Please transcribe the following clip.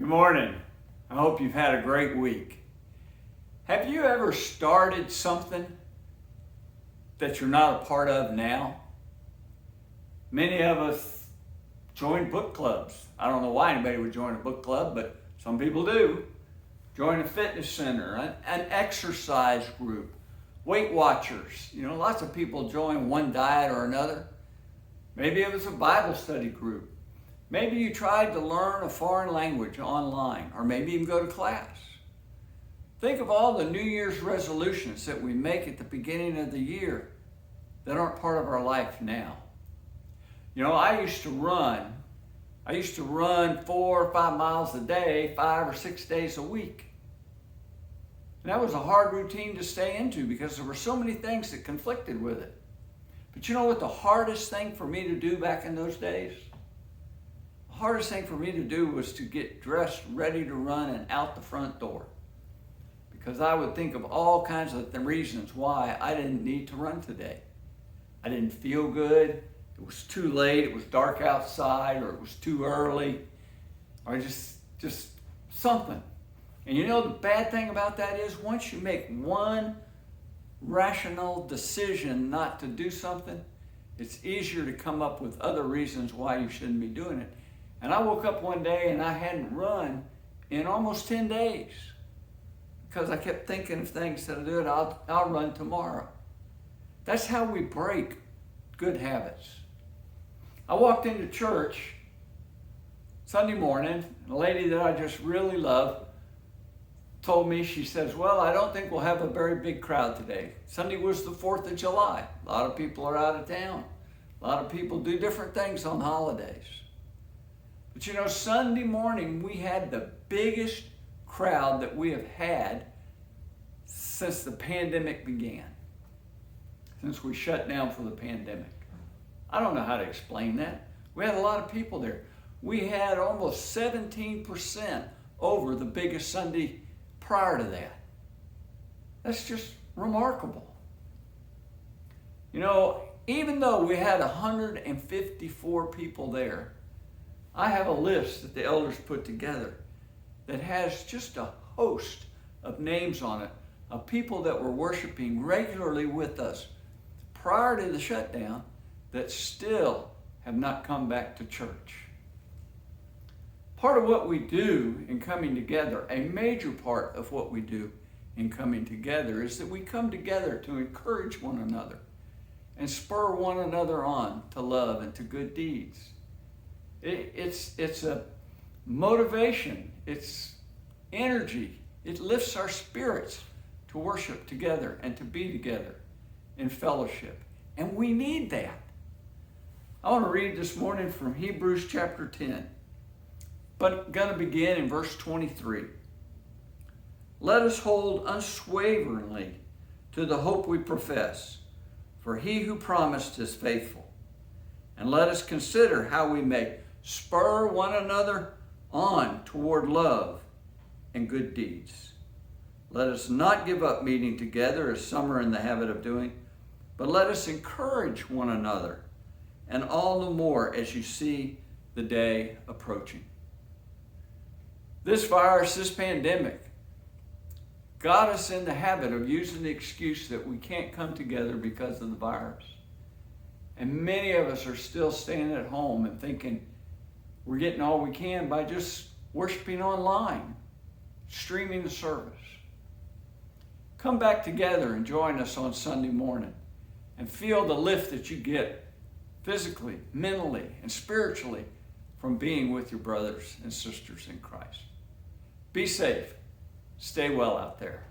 Good morning. I hope you've had a great week. Have you ever started something that you're not a part of now? Many of us join book clubs. I don't know why anybody would join a book club, but some people do. Join a fitness center, an exercise group, Weight Watchers. Lots of people join one diet or another. Maybe it was a Bible study group. Maybe you tried to learn a foreign language online, or maybe even go to class. Think of all the New Year's resolutions that we make at the beginning of the year that aren't part of our life now. I used to run 4 or 5 miles a day, 5 or 6 days a week. And that was a hard routine to stay into because there were so many things that conflicted with it. But you know what the hardest thing for me to do back in those days? The hardest thing for me to do was to get dressed, ready to run, and out the front door. Because I would think of all kinds of reasons why I didn't need to run today. I didn't feel good, it was too late, it was dark outside, or it was too early, or just something. And the bad thing about that is once you make one rational decision not to do something, it's easier to come up with other reasons why you shouldn't be doing it. And I woke up one day and I hadn't run in almost 10 days because I kept thinking of things that I'll run tomorrow. That's how we break good habits. I walked into church Sunday morning, and a lady that I just really love told me, she says, well, I don't think we'll have a very big crowd today. Sunday was the 4th of July. A lot of people are out of town. A lot of people do different things on holidays. But Sunday morning we had the biggest crowd that we have had since the pandemic began. Since we shut down for the pandemic. I don't know how to explain that. We had a lot of people there. We had almost 17% over the biggest Sunday prior to that. That's just remarkable. Even though we had 154 people there, I have a list that the elders put together that has just a host of names on it of people that were worshiping regularly with us prior to the shutdown that still have not come back to church. Part of what we do in coming together, a major part of what we do in coming together, is that we come together to encourage one another and spur one another on to love and to good deeds. It's a motivation, it's energy, it lifts our spirits to worship together and to be together in fellowship. And we need that. I want to read this morning from Hebrews chapter 10. But going to begin in verse 23. Let us hold unswaveringly to the hope we profess, for he who promised is faithful. And let us consider how we may spur one another on toward love and good deeds. Let us not give up meeting together as some are in the habit of doing, but let us encourage one another, and all the more as you see the day approaching. This virus, this pandemic, got us in the habit of using the excuse that we can't come together because of the virus. And many of us are still staying at home and thinking we're getting all we can by just worshiping online, streaming the service. Come back together and join us on Sunday morning and feel the lift that you get physically, mentally, and spiritually from being with your brothers and sisters in Christ. Be safe. Stay well out there.